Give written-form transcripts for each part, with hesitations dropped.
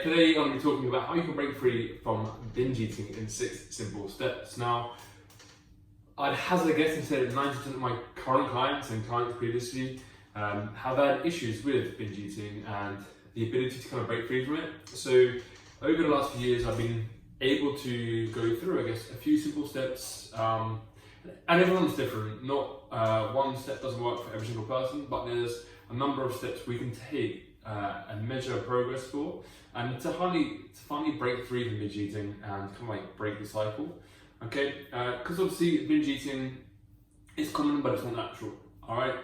Today I'm going to be talking about how you can break free from binge eating in 6 simple steps. Now, I'd hazard a guess and say that 90% of my current clients and clients previously have had issues with binge eating and the ability to kind of break free from it. So over the last few years, I've been able to go through, I guess, a few simple steps, and everyone's different. Not one step doesn't work for every single person, but there's a number of steps we can take and measure progress for, and to finally break free from binge eating and kind of like break the cycle. Okay, because obviously binge eating is common, but it's not natural. All right,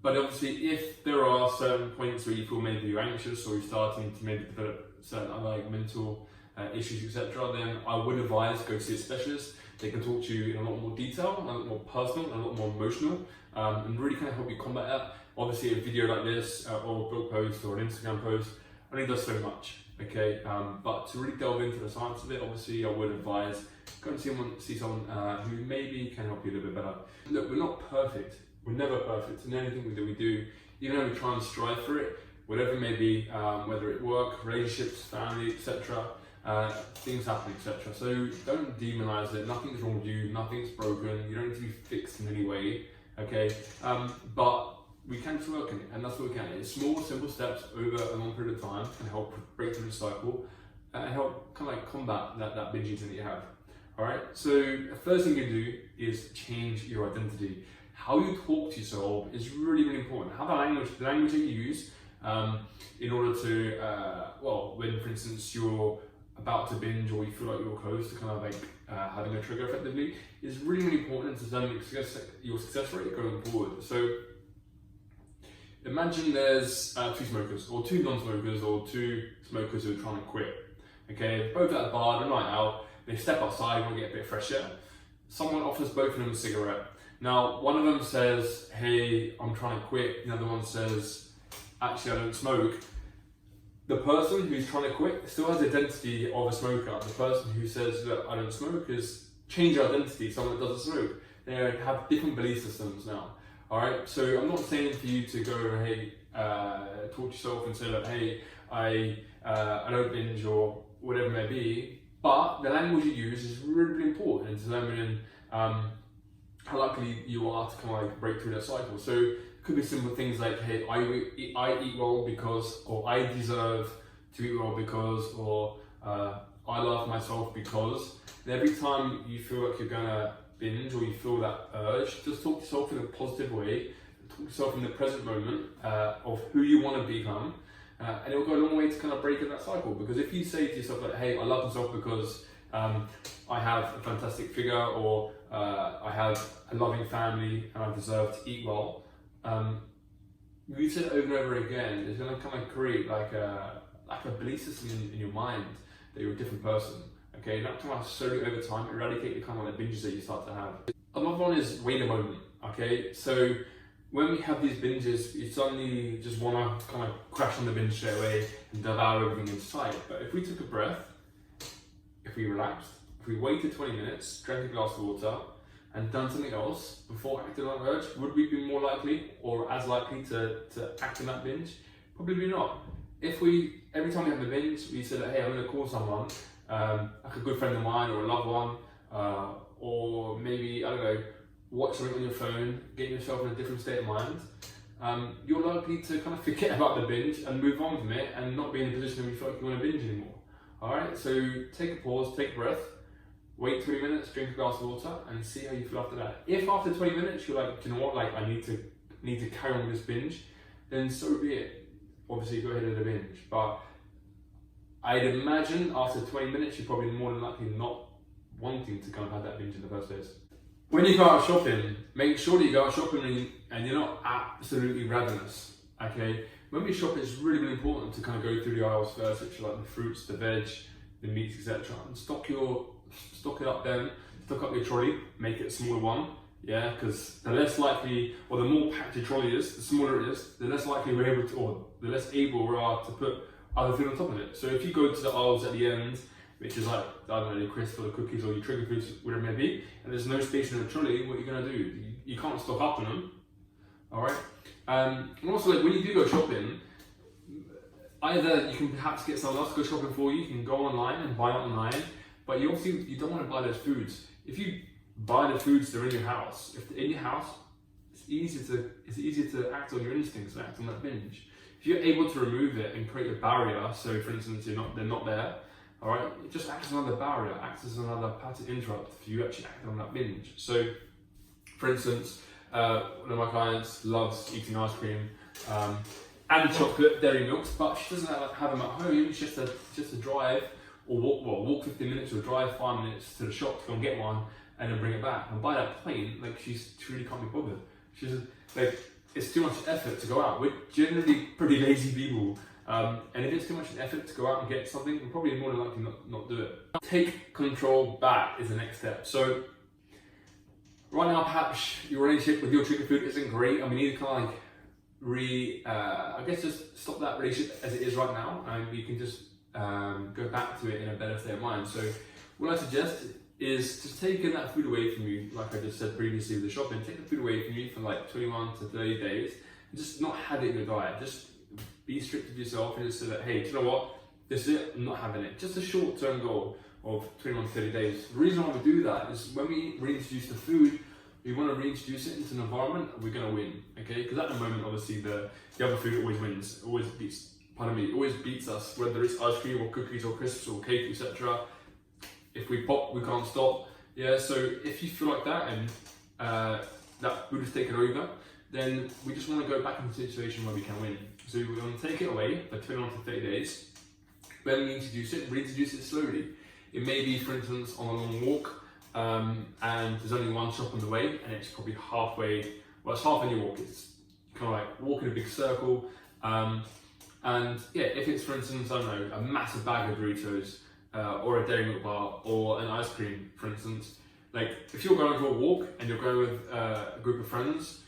but obviously if there are certain points where you feel maybe you're anxious or you're starting to maybe develop certain like mental issues, etc., then I would advise go see a specialist. They can talk to you in a lot more detail, a lot more personal, and a lot more emotional, and really kind of help you combat that. Obviously, a video like this, or a blog post, or an Instagram post, only does so much. Okay, but to really delve into the science of it, obviously, I would advise go and see someone who maybe can help you a little bit better. Look, we're not perfect. We're never perfect in anything that we do. Even though we try and strive for it, whatever it may be, whether it work, relationships, family, etc. Things happen, etc. So don't demonize it. Nothing's wrong with you. Nothing's broken. You don't need to be fixed in any way. Okay, but we can just work on it, and that's what we can. It's small, simple steps over a long period of time can help break through the cycle and help kind of like combat that binge eating that you have. All right. So the first thing you can do is change your identity. How you talk to yourself is really, really important. How the language that you use in order to, when for instance you're about to binge or you feel like you're close to kind of like having a trigger effectively, is really, really important to determine your success rate going forward. So imagine there's 2 smokers, or 2 non-smokers, or 2 smokers who are trying to quit. Okay, both at a bar, they're night out, they step outside, want to get a bit of fresh air. Someone offers both of them a cigarette. Now, one of them says, hey, I'm trying to quit. The other one says, actually, I don't smoke. The person who's trying to quit still has the identity of a smoker. The person who says, look, I don't smoke, is change their identity, someone that doesn't smoke. They have different belief systems now. All right, so I'm not saying for you to go, hey, talk to yourself and say, like, hey, I don't binge or whatever it may be, but the language you use is really, really important in determining how likely you are to kind of like break through that cycle. So it could be simple things like, hey, I eat well because, or I deserve to eat well because, or I love myself because. And every time you feel like you're gonna binge or you feel that urge, just talk to yourself in a positive way, talk to yourself in the present moment of who you want to become, and it'll go a long way to kind of break in that cycle. Because if you say to yourself like, hey, I love myself because I have a fantastic figure, or I have a loving family and I deserve to eat well, you say it over and over again, it's going to kind of create like a belief system in your mind that you're a different person. Okay, that can slowly over time eradicate the kind of like binges that you start to have. Another one is wait a moment. Okay, so when we have these binges, you suddenly just want to kind of crash on the binge straight away and devour everything in sight. But if we took a breath, if we relaxed, if we waited 20 minutes, drank a glass of water, and done something else before acting on that urge, would we be more likely or as likely to act in that binge? Probably not. If we, every time we have a binge, we said, hey, I'm going to call someone, like a good friend of mine or a loved one, or maybe, I don't know, watch something on your phone, get yourself in a different state of mind, you're likely to kind of forget about the binge and move on from it and not be in a position where you feel like you want to binge anymore. Alright, so take a pause, take a breath, wait 20 minutes, drink a glass of water, and see how you feel after that. If after 20 minutes you're like, do you know what, like I need to carry on with this binge, then so be it. Obviously go ahead with the binge, but I'd imagine after 20 minutes you're probably more than likely not wanting to kind of have that binge in the first place. When you go out shopping, make sure that you go out shopping and you're not absolutely ravenous. Okay, when we shop, it's really, really important to kind of go through the aisles first, which are like the fruits, the veg, the meats, etc., and stock it up then. Stock up your trolley, make it a smaller one. Yeah, because the less likely, or the more packed your trolley is, the smaller it is, the less likely we're able to, or the less able we are to put other food on top of it. So if you go to the aisles at the end, which is like, I don't know, the crisps or the cookies or your trigger foods, whatever it may be, and there's no space in the trolley, what are you going to do? You can't stock up on them. Alright? And also, like, when you do go shopping, either you can perhaps get someone else to go shopping for you. You can go online and buy it online, but you don't want to buy those foods. If you buy the foods that are in your house, if they're in your house, it's easier to act on your instincts and act on that binge. If you're able to remove it and create a barrier, so for instance they're not there, all right, it just acts as another barrier, acts as another pattern interrupt for you actually acting on that binge. So, for instance, one of my clients loves eating ice cream and chocolate, dairy milks, but she doesn't have them at home. She has to drive or walk 15 minutes or drive 5 minutes to the shop to go and get one and then bring it back. And by that point, like she really can't be bothered. She's like, it's too much effort to go out. We're generally pretty lazy people. And if it's too much effort to go out and get something, we're probably more than likely not do it. Take control back is the next step. So right now, perhaps your relationship with your trigger food isn't great, and we need to kind of like just stop that relationship as it is right now, and we can just go back to it in a better state of mind. So what I suggest is just taking that food away from you, like I just said previously with the shopping. Take the food away from you for like 21 to 30 days, and just not have it in your diet. Just be strict with yourself and just say that, hey, do you know what? This is it, I'm not having it. Just a short-term goal of 21 to 30 days. The reason why we do that is when we reintroduce the food, we want to reintroduce it into an environment, we're going to win, okay? Because at the moment, obviously, the other food always wins, always beats us, whether it's ice cream or cookies or crisps or cake, etc. If we pop, we can't stop. Yeah, so if you feel like that and that food is taken over, then we just want to go back into a situation where we can win. So we're going to take it away for 21 to 30 days. When we reintroduce it slowly. It may be, for instance, on a long walk, and there's only one shop on the way, and it's probably halfway, well, it's half in your walk. It's kind of like walk in a big circle. And yeah, if it's, for instance, I don't know, a massive bag of Doritos, or a dairy milk bar, or an ice cream, for instance, like if you're going for a walk and you're going with a group of friends,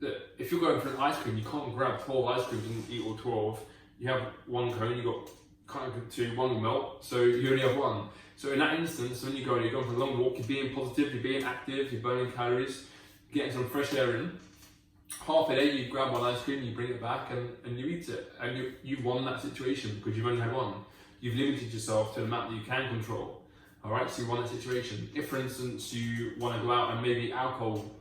if you're going for an ice cream, you can't grab 12 ice creams and eat all 12. You have one cone, you got kind of two, one will melt, so you only have one. So in that instance, when you're going for a long walk, you're being positive, you're being active, you're burning calories, getting some fresh air in. Half a day, you grab one ice cream, you bring it back, and you eat it. And you won that situation because you've only had one. You've limited yourself to the amount that you can control. All right, so you won that situation. If, for instance, you want to go out and maybe alcohol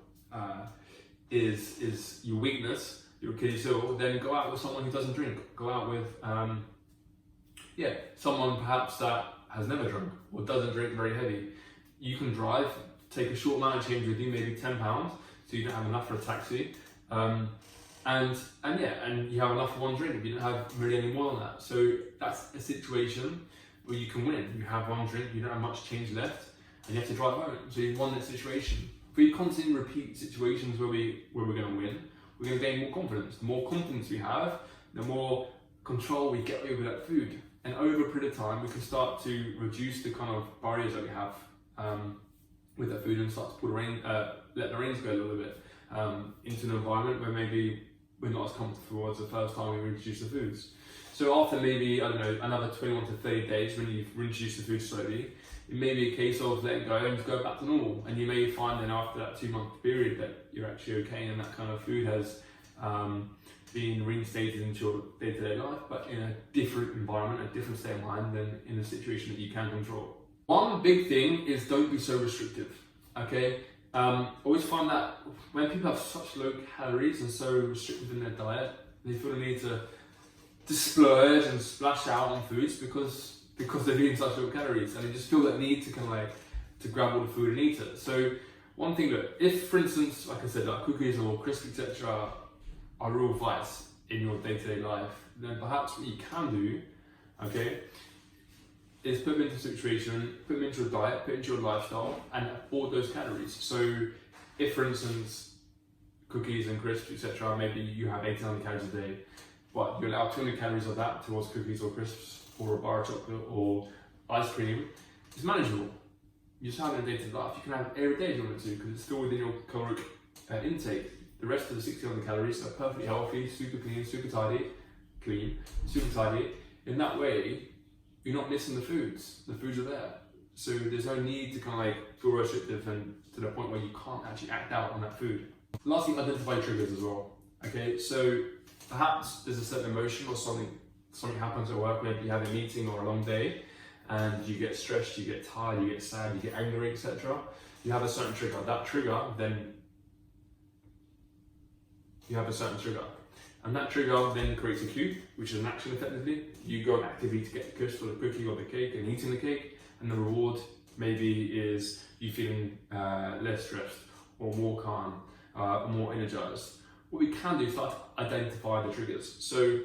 is your weakness, your Achilles heel, then go out with someone who doesn't drink. Go out with someone perhaps that has never drunk or doesn't drink very heavy. You can drive, take a short amount of change with you, maybe £10, so you don't have enough for a taxi. And you have enough for one drink. You don't have really any more than that. So that's a situation where you can win. You have one drink, you don't have much change left, and you have to drive home. So you've won that situation. If we constantly repeat situations where we're going to win, we're going to gain more confidence. The more confidence we have, the more control we get over that food. And over a period of time, we can start to reduce the kind of barriers that we have with that food and start to let the reins go a little bit into an environment where maybe we're not as comfortable as the first time we introduce the foods. So after maybe, I don't know, another 21 to 30 days when you've reintroduced the food slowly, it may be a case of letting go and go back to normal. And you may find then after that 2-month period that you're actually okay and that kind of food has been reinstated into your day-to-day life, but in a different environment, a different state of mind than in a situation that you can control. One big thing is don't be so restrictive, okay? Always find that when people have such low calories and so restrictive in their diet, they feel the need to splurge and splash out on foods because they're eating such low calories, and they just feel that need to kind of like to grab all the food and eat it. So one thing, look, if for instance, like I said, like cookies or crisps, etc., are real vice in your day-to-day life, then perhaps what you can do, okay, is put them into a situation, put them into a diet, put into your lifestyle, and afford those calories. So if, for instance, cookies and crisps, etc., maybe you have 1,800 calories a day, but you allow 200 calories of that towards cookies or crisps or a bar of chocolate or ice cream, it's manageable. You just have it in a day-to-day life. You can have it every day if you want to, because it's still within your caloric intake. The rest of the 1,600 calories are perfectly healthy, super clean, super tidy. In that way, you're not missing the foods. The foods are there. So there's no need to kind of like feel restrictive and to the point where you can't actually act out on that food. Lastly, identify triggers as well. Okay, so perhaps there's a certain emotion or something something happens at work, maybe you have a meeting or a long day, and you get stressed, you get tired, you get sad, you get angry, etc. You have a certain trigger. That trigger, then you have a certain trigger. And that trigger then creates a cue, which is an action effectively. You go and actively to get the kiss or the cookie or the cake and eating the cake, and the reward maybe is you feeling less stressed or more calm, or more energized. What we can do is start to identify the triggers. So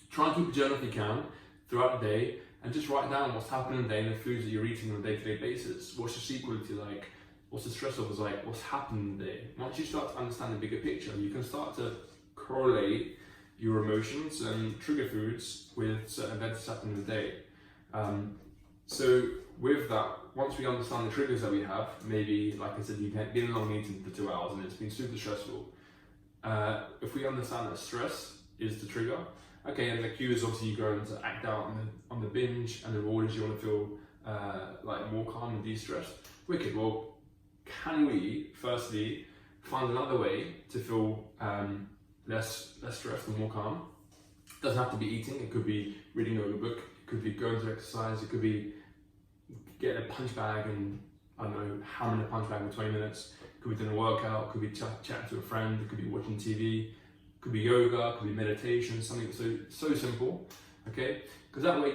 try and keep a journal if you can throughout the day, and just write down what's happening in the day and the foods that you're eating on a day-to-day basis. What's your sleep quality like? What's the stress levels like? What's happening in the day? Once you start to understand the bigger picture, you can start to correlate your emotions and trigger foods with certain events happening in the day. So with that, once we understand the triggers that we have, maybe like I said, you've been in a long meeting for 2 hours and it's been super stressful. If we understand that stress is the trigger, okay, and the cue is obviously you going to act out on the binge, and the reward is you want to feel like more calm and de-stressed. Wicked. Well, can we firstly find another way to feel less stressed and more calm? It doesn't have to be eating. It could be reading a book. It could be going to exercise. It could be getting a punch bag and, I don't know, hammering a punch bag for 20 minutes. It could be doing a workout. It could be chatting to a friend. It could be watching TV. It could be yoga. It could be meditation. Something so simple, okay? Because that way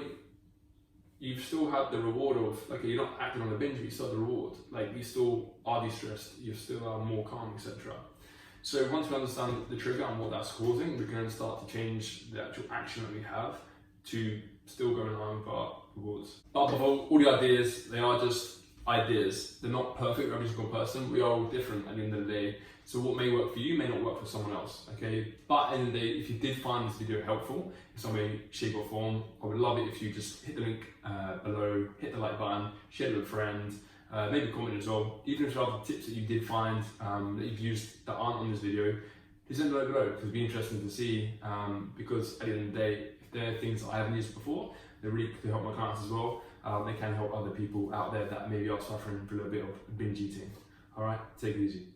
you've still had the reward of, like, you're not acting on the binge, but you still have the reward. Like, you still are de-stressed. You still are more calm, etc. So once we understand the trigger and what that's causing, we can then start to change the actual action that we have to still go in line with our rewards. But above all the ideas, they are just ideas. They're not perfect for every single person. We are all different at the end of the day. So what may work for you may not work for someone else, okay? But at the end of the day, if you did find this video helpful in some way, shape or form, I would love it if you just hit the link below, hit the like button, share it with a friend, maybe comment as well. Even if there are other tips that you did find that you've used that aren't on this video, please send it below because it'd be interesting to see, because at the end of the day, if there are things that I haven't used before, they're really to help my clients as well. They can help other people out there that maybe are suffering from a little bit of binge eating. All right, take it easy.